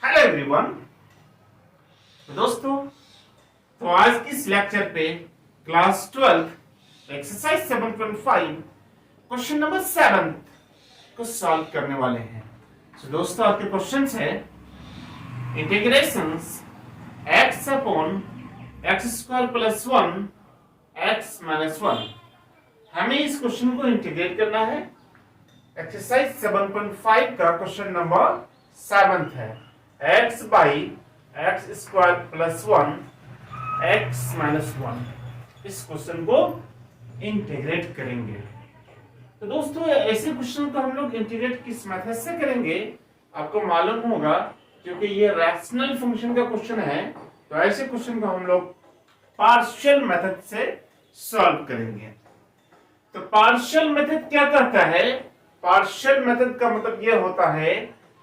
Hello everyone. दोस्तों, तो आज की इस लेक्चर पे क्लास 12 एक्सरसाइज 7.5 क्वेश्चन नंबर 7 को सॉल्व करने वाले हैं। तो दोस्तों, आपके क्वेश्चंस है integrations x upon x square plus 1 x minus 1। हमें इस क्वेश्चन को इंटीग्रेट करना है। एक्सरसाइज 7.5 का क्वेश्चन नंबर 7 है x by x square plus 1 x minus 1। इस क्वेश्चन को इंटीग्रेट करेंगे। तो दोस्तों, ऐसे क्वेश्चन को हम लोग इंटीग्रेट किस मेथड से करेंगे आपको मालूम होगा, क्योंकि ये रैशनल फंक्शन का क्वेश्चन है। तो ऐसे क्वेश्चन को हम लोग पार्शियल मेथड से सॉल्व करेंगे। तो पार्शियल मेथड क्या कहता है? पार्शियल मेथड का मतलब यह होता है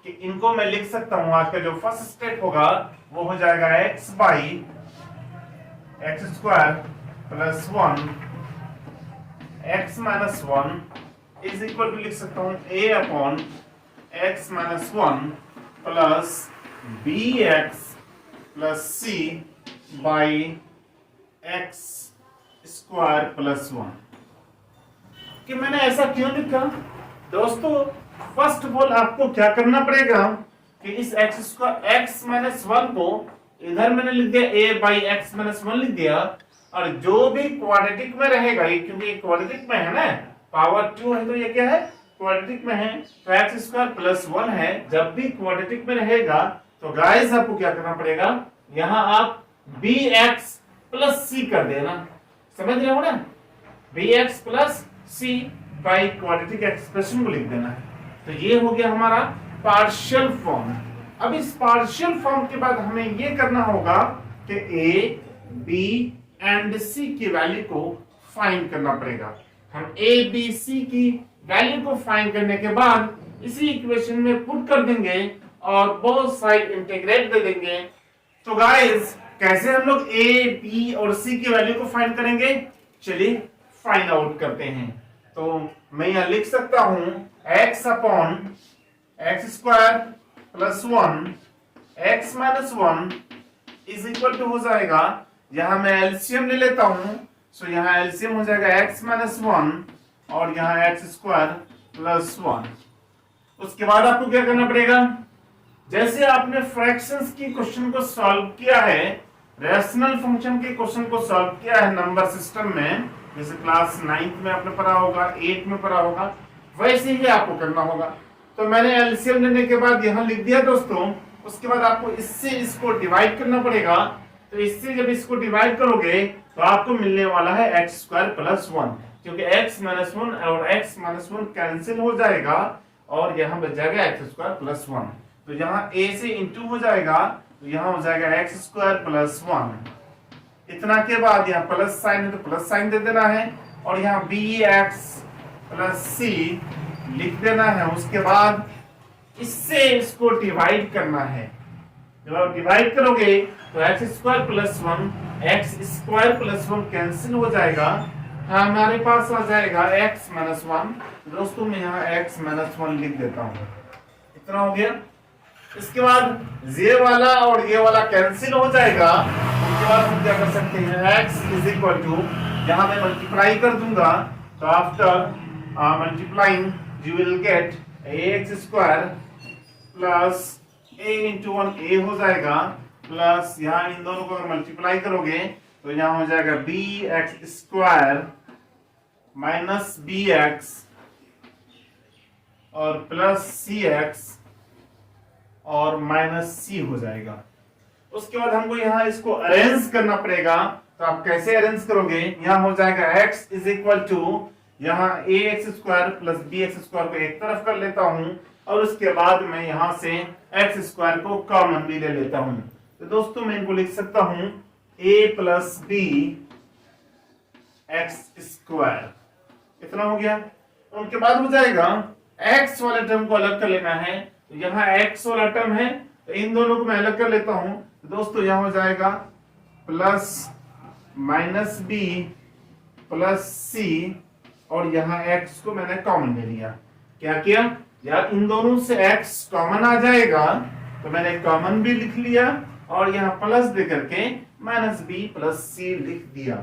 कि इनको मैं लिख सकता हूं। आज का जो फर्स्ट स्टेप होगा वो हो जाएगा x by x square plus 1 x minus 1 is equal to लिख सकता हूं a upon x minus 1 plus B x plus C by x square plus 1। कि मैंने ऐसा क्यों लिखा? दोस्तों, फर्स्ट ऑफ ऑल आपको क्या करना पड़ेगा कि इस एक्स स्क्वायर एक्स माइनस 1 को इधर मैंने लिख दिया a बाई एक्स माइनस 1 लिख दिया, और जो भी क्वाड्रेटिक में रहेगा ये, क्योंकि ये क्वाड्रेटिक में है ना, पावर 2 है तो ये क्या है? क्वाड्रेटिक में है। तो एक्स स्क्वायर प्लस 1 है। जब भी क्वाड्रेटिक में रहेगा तो गाइस आपको क्या करना पड़ेगा, यहां आप बी एक्स प्लस सी कर देना। समझ रहे हो ना? B x plus C by quadratic expression को लिख देना है। तो ये हो गया हमारा पार्शियल फॉर्म। अब इस पार्शियल फॉर्म के बाद हमें ये करना होगा कि ए, बी एंड सी की वैल्यू को फाइंड करना पड़ेगा। हम ए, बी, सी की वैल्यू को फाइंड करने के बाद इसी इक्वेशन में पुट कर देंगे और बोथ साइड इंटीग्रेट दे देंगे। तो गाइस, कैसे हम लोग ए, बी और सी की वैल्यू को फाइंड करेंगे? चलिए फाइंड आउट करते हैं। तो मैं यहां लिख सकता हूं x upon x square plus 1 x minus 1 is equal to हो जाएगा, यहां मैं एलसीएम ले लेता हूं। सो यहां एलसीएम हो जाएगा x माइनस 1 और यहां एक्स स्क्वायर प्लस 1। उसके बाद आपको क्या करना पड़ेगा? जैसे आपने फ्रैक्शंस की क्वेश्चन को सॉल्व किया है, रैशनल फंक्शन के क्वेश्चन को सॉल्व किया है नंबर सिस्टम में, जैसे क्लास 9 में आपने पढ़ा होगा, 8 में पढ़ा होगा, वैसे ही आपको करना होगा। तो मैंने एलसीएम लेने के बाद यहां लिख दिया दोस्तों। उसके बाद आपको इससे इसको डिवाइड करना पड़ेगा। तो इससे जब इसको डिवाइड करोगे तो आपको मिलने वाला है एक्स स्क्वायर प्लस 1, क्योंकि एक्स माइनस 1 और एक्स माइनस 1 कैंसिल हो जाएगा और यहां बच जाएगा एक्स स्क्वायर प्लस 1। तो यहां a से इंटू हो जाएगा, तो यहां हो जाएगा एक्स स्क्वायर प्लस 1। इतना के बाद यहाँ प्लस साइन है तो प्लस साइन दे देना है, और यहाँ बी एक्स प्लस सी लिख देना है। उसके बाद इससे इसको डिवाइड करना है। जब आप डिवाइड करोगे तो x square plus 1 x square plus 1 cancel हो जाएगा। हमारे पास आ जाएगा एक्स माइनस 1। दोस्तों, मैं यहाँ एक्स माइनस 1 लिख देता हूँ। इतना हो गया। इसके बाद ये वाला और ये वाला कैंसिल हो जाएगा। उसके बाद हम क्या कर सकते हैं, x इज इक्वल टू, यहां मैं मल्टीप्लाई कर दूंगा, तो after multiplying you will gate ax square plus a into 1 a हो जाएगा, प्लस यहां इन दोनों को अगर मल्टीप्लाई करोगे तो यहां हो जाएगा B x square minus B x और प्लस सी एक्स और माइनस सी हो जाएगा। उसके बाद हमको यहाँ इसको अरेंज करना पड़ेगा। तो आप कैसे अरेंज करोगे? यहाँ हो जाएगा x इज इक्वल टू, यहाँ a x square plus B x square को एक तरफ कर लेता हूँ, और उसके बाद मैं यहाँ से एक्स स्क्वायर को कॉमन भी ले लेता हूँ। तो दोस्तों, मैं इनको लिख सकता हूँ a plus B x square. इतना हो गया। उनके बाद हो जाएगा x वाले टर्म को अलग कर लेना है। तो यहाँ x वाला टर्म है, तो इन दोनों को मैं अलग कर लेता हूं। तो दोस्तों, यहां हो जाएगा प्लस माइनस बी प्लस सी, और यहाँ x को मैंने कॉमन ले लिया। क्या किया यार, इन दोनों से x कॉमन आ जाएगा तो मैंने कॉमन भी लिख लिया और यहाँ प्लस दे करके माइनस बी प्लस सी लिख दिया।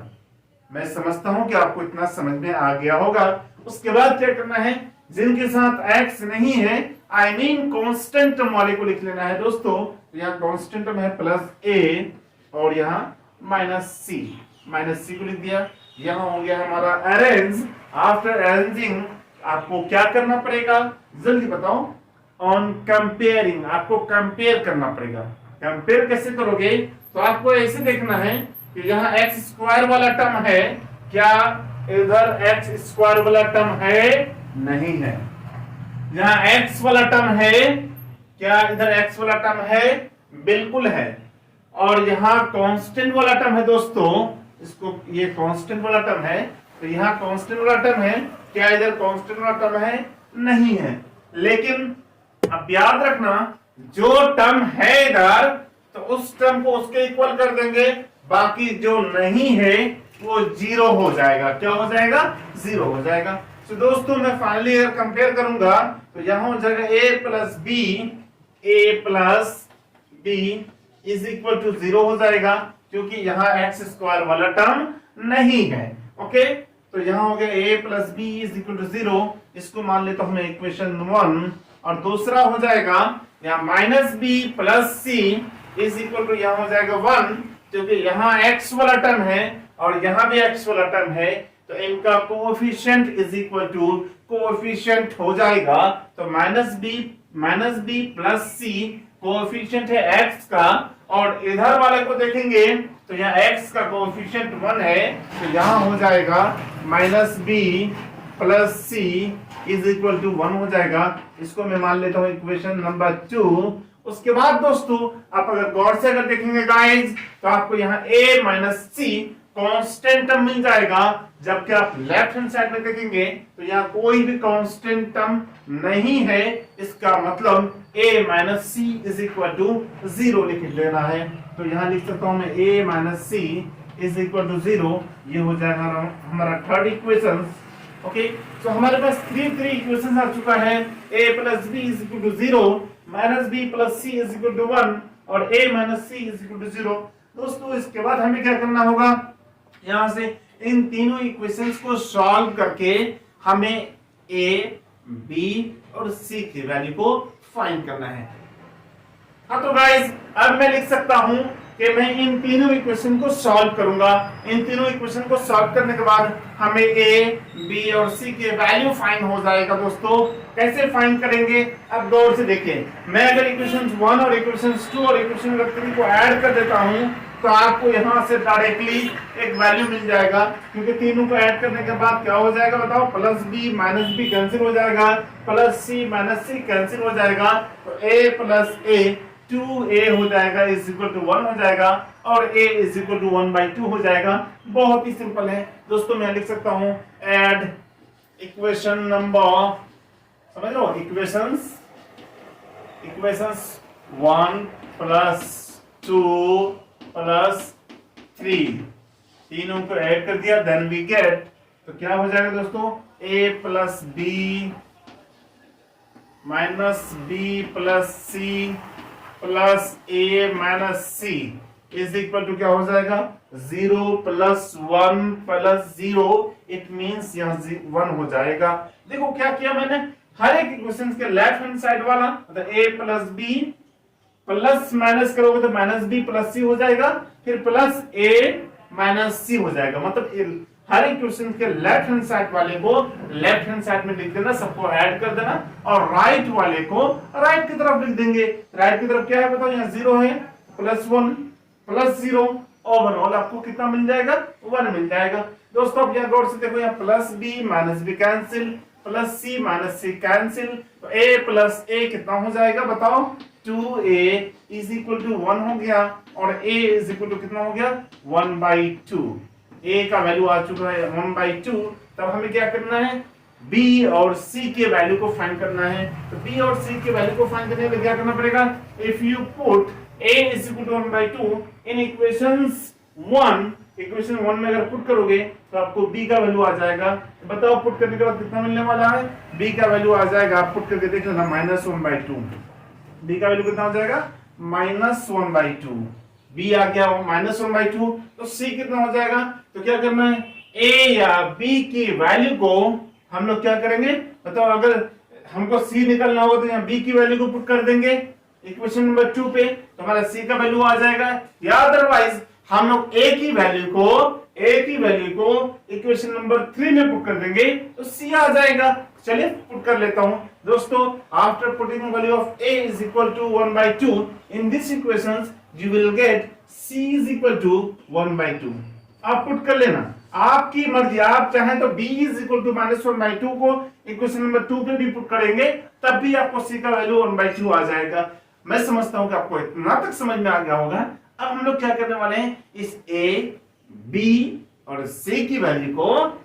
मैं समझता हूं कि आपको इतना समझ में आ गया होगा। उसके बाद क्या करना है, जिनके साथ x नहीं है आई मीन कांस्टेंट टर्म वाले को लिख लेना है दोस्तों। तो यहाँ कांस्टेंट टर्म है प्लस a और यहाँ माइनस सी को लिख दिया। यहाँ हो गया हमारा अरेंज। आफ्टर अरेंजिंग आपको क्या करना पड़ेगा, जल्दी बताओ। ऑन कंपेयरिंग आपको कंपेयर करना पड़ेगा। कंपेयर कैसे करोगे, तो आपको ऐसे देखना है कि यहाँ एक्स स्क्वायर वाला टर्म है क्या, इधर एक्स स्क्वायर वाला टर्म है नहीं है। यहाँ एक्स वाला टर्म है क्या, इधर एक्स वाला टर्म है बिल्कुल है। और यहाँ कांस्टेंट वाला टर्म है दोस्तों, इसको ये कांस्टेंट वाला टर्म है, तो यहाँ कांस्टेंट वाला टर्म है क्या, इधर कांस्टेंट वाला टर्म है नहीं है। लेकिन अब याद रखना जो टर्म है इधर तो उस टर्म को उसके इक्वल कर देंगे, बाकी जो नहीं है वो जीरो हो जाएगा। क्या हो जाएगा, जीरो हो जाएगा। तो दोस्तों मैं फाइनली अगर कंपेयर करूंगा तो यहां हो जाएगा a plus B is equal to zero हो जाएगा, क्योंकि यहाँ एक्स स्क्वायर वाला टर्म नहीं है। ओके, तो यहाँ हो गया a plus B is equal to zero. इसको मान लेते हमें इक्वेशन 1। और दूसरा हो जाएगा यहाँ minus B plus C is equal to यहाँ हो जाएगा 1, क्योंकि यहाँ x वाला टर्म है और यहाँ भी x वाला टर्म है, तो इनका coefficient is equal to coefficient हो जाएगा। तो minus B plus C coefficient है x का, और इधर वाले को देखेंगे तो यहाँ x का कोएफिशिएंट 1 है, तो यहाँ हो जाएगा minus B plus C is equal to 1 हो जाएगा। इसको मैं मान लेता हूँ इक्वेशन नंबर 2। उसके बाद दोस्तों आप अगर गौर से अगर देखेंगे गाइस तो आपको यहाँ a minus c constant term मिल जाएगा, जबकि आप लेफ्ट हैंड साइड में देखेंगे तो यहाँ कोई भी कांस्टेंट टर्म नहीं है। इसका मतलब a minus C is equal to 0 लिख लेना है। तो यहाँ लिख सकता हूँ मैं a minus C is equal to 0। ये हो जाएगा हमारा थर्ड इक्वेशन। ओके, तो हमारे पास थ्री इक्वेशन आ चुका है। a plus B is equal to 0, minus B plus C is equal to 1 और a minus C is equal to 0। दोस्तों इसके बाद हमें क्या करना होगा, यहाँ से इन तीनों इक्वेशंस को सॉल्व करके हमें a, b और c की वैल्यू को फाइंड करना है। हाँ तो गाइस अब मैं लिख सकता हूं कि मैं इन तीनों इक्वेशन को सॉल्व करूंगा। इन तीनों इक्वेशन को सॉल्व करने के बाद हमें a, b और c के वैल्यू फाइंड हो जाएगा। दोस्तों कैसे फाइंड करेंगे, अब गौर से देखें। मैं अगर इक्वेशन 1 और इक्वेशन 2 और इक्वेशन नंबर 3 को ऐड कर देता हूं तो आपको यहां से डायरेक्टली एक वैल्यू मिल जाएगा, क्योंकि तीनों को ऐड करने के बाद क्या हो जाएगा बताओ, plus B minus B cancel हो जाएगा, प्लस सी माइनस सी कैंसिल हो जाएगा, तो a प्लस a 2a हो जाएगा इज इक्वल टू 1 हो जाएगा, और a इज इक्वल टू 1/2 हो जाएगा। बहुत ही सिंपल है दोस्तों। मैं लिख सकता हूं ऐड इक्वेशन नंबर, समझ लो, इक्वेशंस 1 प्लस 2 प्लस 3 तीनों को ऐड कर दिया, देन वी गेट, तो क्या हो जाएगा दोस्तों, a plus B minus B plus C plus a minus C is equal to क्या हो जाएगा, 0 प्लस 1 प्लस 0, इट मींस यहाँ 1 हो जाएगा। देखो क्या किया मैंने, हर एक इक्वेशन के लेफ्ट हैंड साइड वाला मतलब a plus B plus minus करोगे तो माइनस बी प्लस सी हो जाएगा, फिर प्लस a माइनस सी हो जाएगा। मतलब हर एक क्वेश्चन के लेफ्ट हैंड साइड वाले को लेफ्ट हैंड साइड में लिख देना, सबको ऐड कर देना, और राइट वाले को राइट की तरफ लिख देंगे। राइट की तरफ क्या है बताओ, यहाँ 0 है, प्लस 1 प्लस 0 ओवरऑल आपको कितना मिल जाएगा, 1 मिल जाएगा। दोस्तों अब यहाँ गौर से देखो, यहाँ plus B minus B cancel, plus सी माइनस सी कैंसिल, तो a प्लस a कितना हो जाएगा बताओ, 2a इज इक्वल टू 1 हो गया, और a इज इक्वल टू कितना हो गया, 1/2। a का वैल्यू आ चुका है 1/2। तब हमें क्या करना है, b और c के वैल्यू को फाइंड करना है। तो b और c के वैल्यू को फाइंड करने के लिए क्या करना पड़ेगा, if you put a is equal to 1/2 in equations 1, equation 1 में अगर पुट करोगे तो आपको b का वैल्यू आ जाएगा। तो बताओ पुट करने के बाद कितना मिलने वाला है, b का वैल्यू आ जाएगा, आप पुट करके देख लेना, -1/2। b का वैल्यू कितना हो जाएगा -1/2। b आ गया -1/2, तो c कितना हो जाएगा? तो क्या करना है, a या b की वैल्यू को हम लोग क्या करेंगे, बताओ, अगर हमको c निकालना होगा तो यहाँ b की वैल्यू को पुट कर देंगे इक्वेशन नंबर 2 पे, तो हमारा c का वैल्यू आ जाएगा, या अदरवाइज हम लोग a की वैल्यू को इक्वेशन नंबर 3 में पुट कर देंगे तो c आ जाएगा। चलिए पुट कर लेता हूं दोस्तों। After putting value of a is equal to 1/2 in this equations you will get c is equal to 1/2। आप पुट कर लेना, आपकी मर्जी, आप चाहें तो b इज इक्वल टू -1/2 को इक्वेशन नंबर 2 पे भी पुट करेंगे, तब भी आपको c का वैल्यू 1/2 आ जाएगा। मैं समझता हूं कि आपको इतना तक समझ में आ गया होगा। अब हम लोग क्या करने वाले हैं, इस a, b और c की वैल्यू को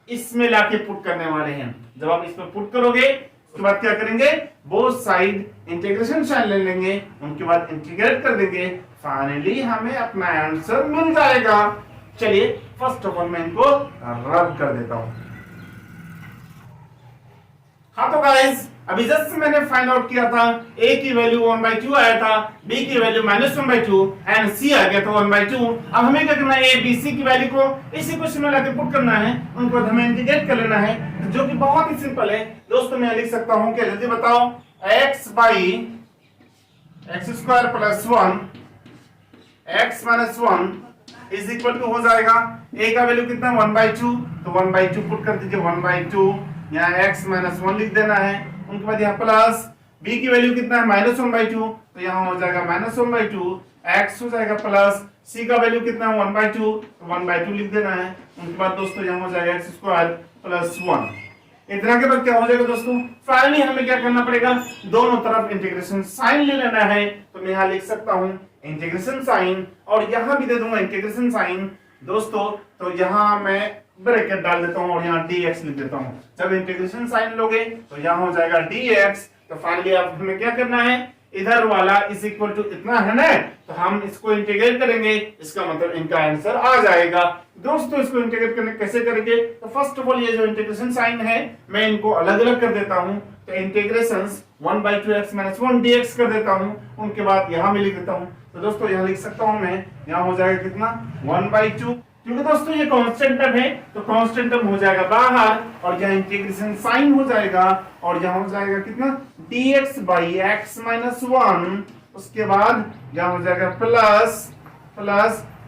इसमें लाके पुट करने वाले हैं। जब आप इसमें पुट करोगे उसके बाद क्या करेंगे, बोथ साइड इंटीग्रेशन साइन ले लेंगे, उनके बाद इंटीग्रेट कर देंगे, फाइनली हमें अपना आंसर मिल जाएगा। चलिए फर्स्ट ऑफ ऑल मैं इनको रब कर देता हूं। हाँ तो गाइस, अभी जस्ट मैंने फाइंड आउट किया था a की वैल्यू 1/2 आया था, b की वैल्यू -1/2 एंड c आ गया था 1/2। अब हमें क्या करना है, a b c की वैल्यू को इसी क्वेश्चन में लाके पुट करना है, उनको हमें इंटीग्रेट कर लेना है, जो कि बहुत ही सिंपल है दोस्तों। मैं लिख सकता हूं, क्या जल्दी बताओ, x/x² + 1 x - 1 is equal to हो जाएगा, a का वैल्यू कितना 1/2, तो 1/2 पुट कर दीजिए, 1/2 यहाँ x - 1 लिख देना है, उनके बाद यहाँ प्लस b की वैल्यू कितना है -1/2, तो यहाँ हो जाएगा -1/2, x हो जाएगा प्लस c का वैल्यू कितना है 1/2, तो 1/2 लिख देना है, उनके बाद दोस्तों यहाँ हो जाएगा x² + 1। इतना के बाद क्या हो जाएगा दोस्तों, फाइनली हमें क्या करना पड़ेगा, दोनों तरफ इंटीग्रेशन साइन ले लेना है। तो मैं यहाँ लिख सकता हूँ इंटीग्रेशन साइन, और यहाँ भी दे दूंगा इंटीग्रेशन साइन दोस्तों। तो यहाँ मैं ब्रैकेट डाल देता हूँ और यहाँ dx लिख देता हूँ। जब इंटीग्रेशन साइन लोगे तो यहाँ हो जाएगा dx। तो फाइनली अब हमें क्या करना है, इधर वाला इज इक्वल टू इतना है ना, तो हम इसको इंटीग्रेट करेंगे, इसका मतलब इनका आंसर आ जाएगा। दोस्तों इसको इंटीग्रेट करने कैसे करेंगे, तो फर्स्ट ऑफ ऑल ये जो इंटीग्रेशन साइन है मैं इनको अलग अलग कर देता हूँ, तो इंटीग्रेशंस 1/2x - 1 dx कर देता हूँ, उनके बाद यहाँ में लिख देता हूँ। तो दोस्तों यहाँ लिख सकता हूँ मैं, यहाँ हो जाएगा कितना 1/2, क्योंकि दोस्तों ये कांस्टेंट टर्म है तो कांस्टेंट टर्म हो जाएगा बाहर, और यहाँ इंटीग्रेशन साइन हो जाएगा, और यहाँ हो जाएगा कितना dx/x - 1, उसके बाद यहाँ हो जाएगा प्लस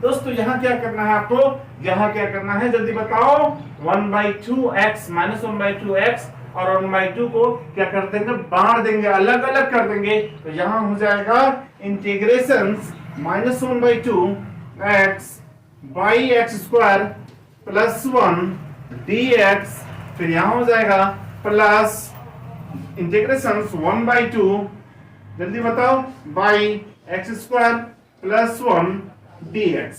दोस्तों यहाँ क्या करना है आपको, यहाँ क्या करना है जल्दी बताओ, 1/2x - 1/2x और 1/2 को क्या कर देंगे, बांट देंगे, अलग अलग कर देंगे। तो यहाँ हो जाएगा इंटीग्रेशंस -1/2x/x² + 1 dx, फिर यहाँ हो जाएगा प्लस इंटीग्रेशंस 1/2 जल्दी बताओ x² + 1 dx।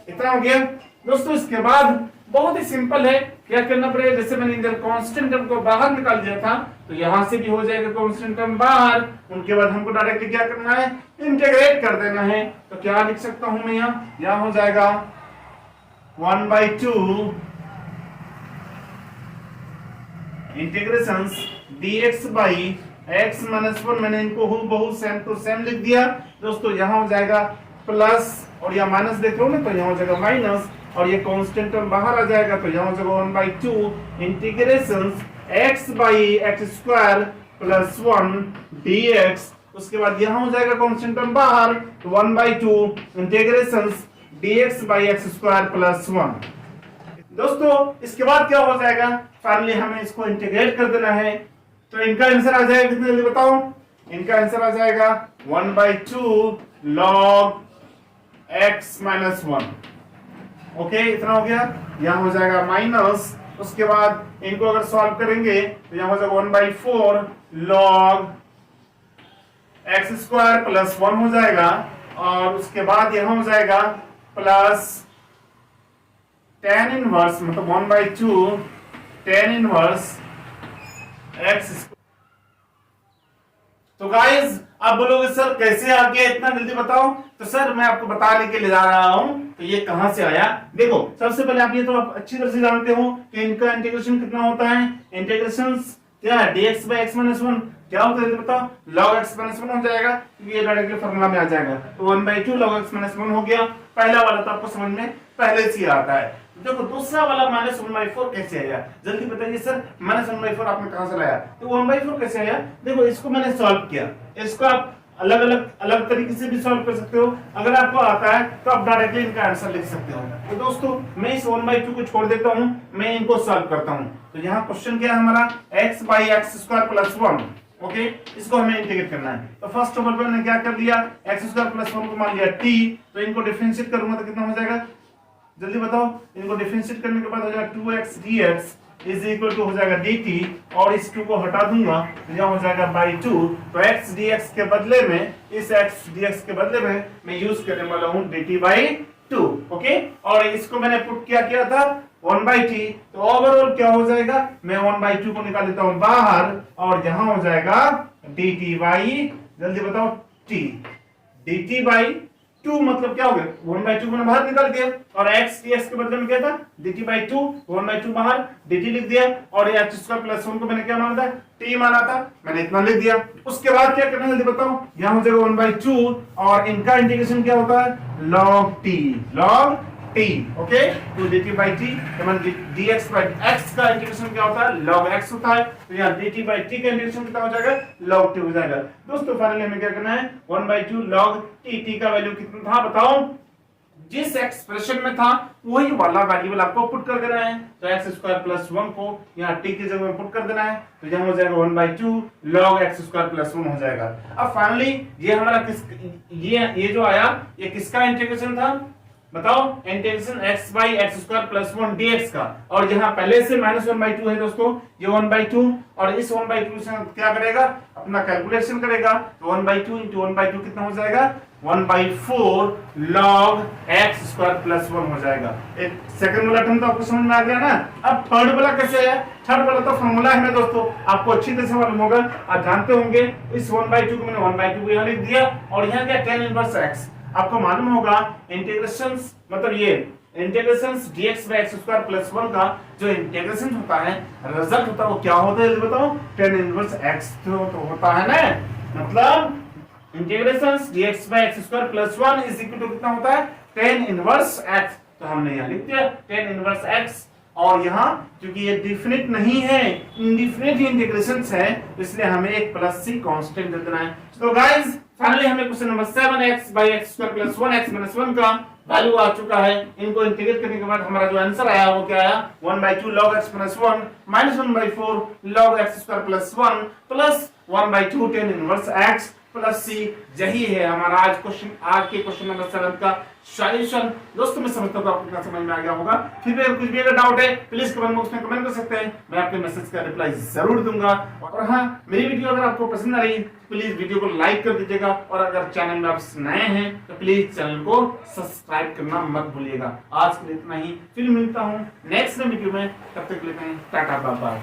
इतना हो गया दोस्तों। इसके बाद बहुत ही सिंपल है, क्या करना पड़ेगा, जैसे मैंने इधर कांस्टेंट टर्म को बाहर निकाल दिया था, तो यहां से भी हो जाएगा कांस्टेंट टर्म बाहर, उनके बाद हमको डायरेक्टली क्या करना है, इंटीग्रेट कर देना है। तो क्या लिख सकता हूं मैं, यहाँ हो जाएगा 1/2 इंटीग्रेशंस dx/x - 1, मैंने इनको हूबहू सेम टू सेम लिख दिया दोस्तों। यहाँ हो जाएगा प्लस, और यहाँ माइनस देख रहे हो ना, तो यहाँ हो जाएगा माइनस, और ये कांस्टेंट टर्म बाहर आ जाएगा, तो यहाँ हो जाएगा 1/2 इंटीग्रेशंस x/x² + 1 dx। उसके बाद यहाँ हो जाएगा कांस्टेंट टर्म बाहर, तो 1/2 इंटीग्रेशंस dx/x² + 1। दोस्तों इसके बाद क्या हो जाएगा, फाइनली हमें इसको इंटीग्रेट कर देना है, तो इनका आंसर आ जाएगा कितना जल्दी बताओ, इनका आंसर आ जाएगा 1/2 log x - 1। ओके, इतना हो गया। यहाँ हो जाएगा माइनस, उसके बाद इनको अगर सॉल्व करेंगे तो यहाँ हो जाएगा 1/4 log x² + 1 हो जाएगा, और उसके बाद यहाँ हो जाएगा प्लस tan इनवर्स, मतलब 1/2 tan इनवर्स x। तो गाइस अब बोलोगे सर कैसे आ गया इतना जल्दी बताओ, तो सर मैं आपको बताने के लिए जा रहा हूं, तो ये कहां से आया। देखो सबसे पहले आप ये तो आप अच्छी तरह से जानते हो कि इनका इंटीग्रेशन कितना होता है, इंटीग्रेशन क्या है dx by x minus 1 क्या होता है बताओ, log x minus 1 हो जाएगा, क्योंकि ये डायरेक्टली फॉर्मूला में आ जाएगा। तो 1/2 log x minus 1 हो गया। पहला वाला तो आपको समझ में पहले से ही आता है। देखो दूसरा वाला -1/4 कैसे आया, जल्दी बताइए सर। -1/4 आपने कहां से लाया, तो 1/4 कैसे आया? देखो इसको मैंने सॉल्व किया, इसको आप अलग तरीके से भी सॉल्व कर सकते हो। अगर आपको आता है तो आप डायरेक्टली इनका आंसर लिख सकते हो। तो दोस्तों मैं इस 1/2 को छोड़ देता हूं, मैं इनको सॉल्व करता हूं। तो यहाँ क्वेश्चन क्या है हमारा, x/x² + 1। ओके, इसको हमें इंटीग्रेट करना है। तो फर्स्ट ऑफ ऑल मैंने क्या कर लिया, x² + 1 को मान लिया t, तो इनको डिफरेंशिएट करूंगा तो कितना हो जाएगा, जल्दी बताओ। इनको डिफरेंशिएट करने के बाद हो जाएगा 2x dx is equal to हो जाएगा dt, और इस 2 को हटा दूंगा तो यहां हो जाएगा /2। तो x dx के बदले में, इस x dx के बदले में मैं यूज करने वाला हूं dt/2। ओके, और इसको मैंने पुट किया था 1/t, तो ओवरऑल क्या हो जाएगा, मैं 1/2 को निकाल देता हूं बाहर, और यहां हो जाएगा dt/, जल्दी बताओ, t dt/2 मतलब क्या हो गया, 1/2 मैंने बाहर निकाल दिया, और x dx के बदले में क्या था, dt/2, 1/2 बाहर, dt लिख दिया, और ये x² + 1 को मैंने क्या माना था, t माना था, मैंने इतना लिख दिया। उसके बाद क्या करना है जल्दी बताओ, यहां हो जाएगा 1/2, और इनका इंटीग्रेशन क्या होता है, log t। ओके, तो dt/t dx/x का इंटीग्रेशन क्या होता है, log x होता है। तो यहाँ dt/t का इंटीग्रेशन कितना हो जाएगा, log t हो जाएगा। दोस्तों फाइनली हमें क्या करना है, 1/2 log t का वैल्यू कितना था बताओ, जिस एक्सप्रेशन में था वही वाला वेरिएबल आपको पुट कर देना है। तो x² + 1 को यहाँ t की जगह में पुट कर देना है, तो यहाँ हो जाएगा 1/2 log x² + 1 हो जाएगा। अब फाइनली ये हमारा ये जो आया, ये किसका इंटीग्रेशन था बताओ, इंटीग्रेशन x/x² + 1 dx का, और यहाँ पहले से -1/2 है दोस्तों, ये 1/2, और इस 1/2 से क्या करेगा, अपना कैलकुलेशन करेगा। तो 1/2 × 1/2 कितना हो जाएगा, 1/4 log x² + 1 हो जाएगा। एक सेकंड वाला टर्म तो आपको समझ में आ गया ना। अब थर्ड वाला कैसे है, थर्ड वाला तो फॉर्मूला है दोस्तों, आपको अच्छी तरह से मालूम होगा, आप जानते होंगे। इस 1/2 को मैंने 1/2 को यहाँ लिख दिया, और यहाँ क्या tan इनवर्स x, आपको मालूम होगा इंटीग्रेशंस, मतलब ये इंटीग्रेशंस dx/x² + 1 का जो इंटीग्रेशन होता है, रिजल्ट होता है, वो क्या होता है बताओ, tan इनवर्स x तो होता है ना। मतलब integrations dx/x² + 1 is equal to कितना होता है, tan इनवर्स x। तो हमने यहाँ लिख दिया tan इनवर्स x, और यहाँ क्योंकि ये डिफिनिट नहीं है, इंडिफिनिट इंटीग्रेशंस है, इसलिए हमें एक +c कांस्टेंट दे देना है। तो गाइस फाइनली हमें क्वेश्चन नंबर 7 x/x² + 1 x - 1 का वैल्यू आ चुका है। इनको इंटीग्रेट करने के बाद हमारा जो आंसर आया वो क्या आया, 1/2 log x - 1 -1/4 log x² + 1 plus 1/2 tan inverse x plus c। यही है हमारा आज के क्वेश्चन नंबर 7 का सॉल्यूशन। दोस्तों मैं समझता हूं आपको कितना समझ में आ गया होगा। फिर भी अगर कुछ भी अगर डाउट है प्लीज कमेंट बॉक्स में कमेंट कर सकते हैं, मैं आपके मैसेज का रिप्लाई जरूर दूंगा। और हाँ, मेरी वीडियो अगर आपको पसंद आ रही है प्लीज वीडियो को लाइक कर दीजिएगा, और अगर चैनल में आप नए हैं तो प्लीज चैनल को सब्सक्राइब करना मत भूलिएगा। आज के लिए इतना ही, फिर मिलता हूँ नेक्स्ट वीडियो में, तब तक के लिए टाटा बाय बाय।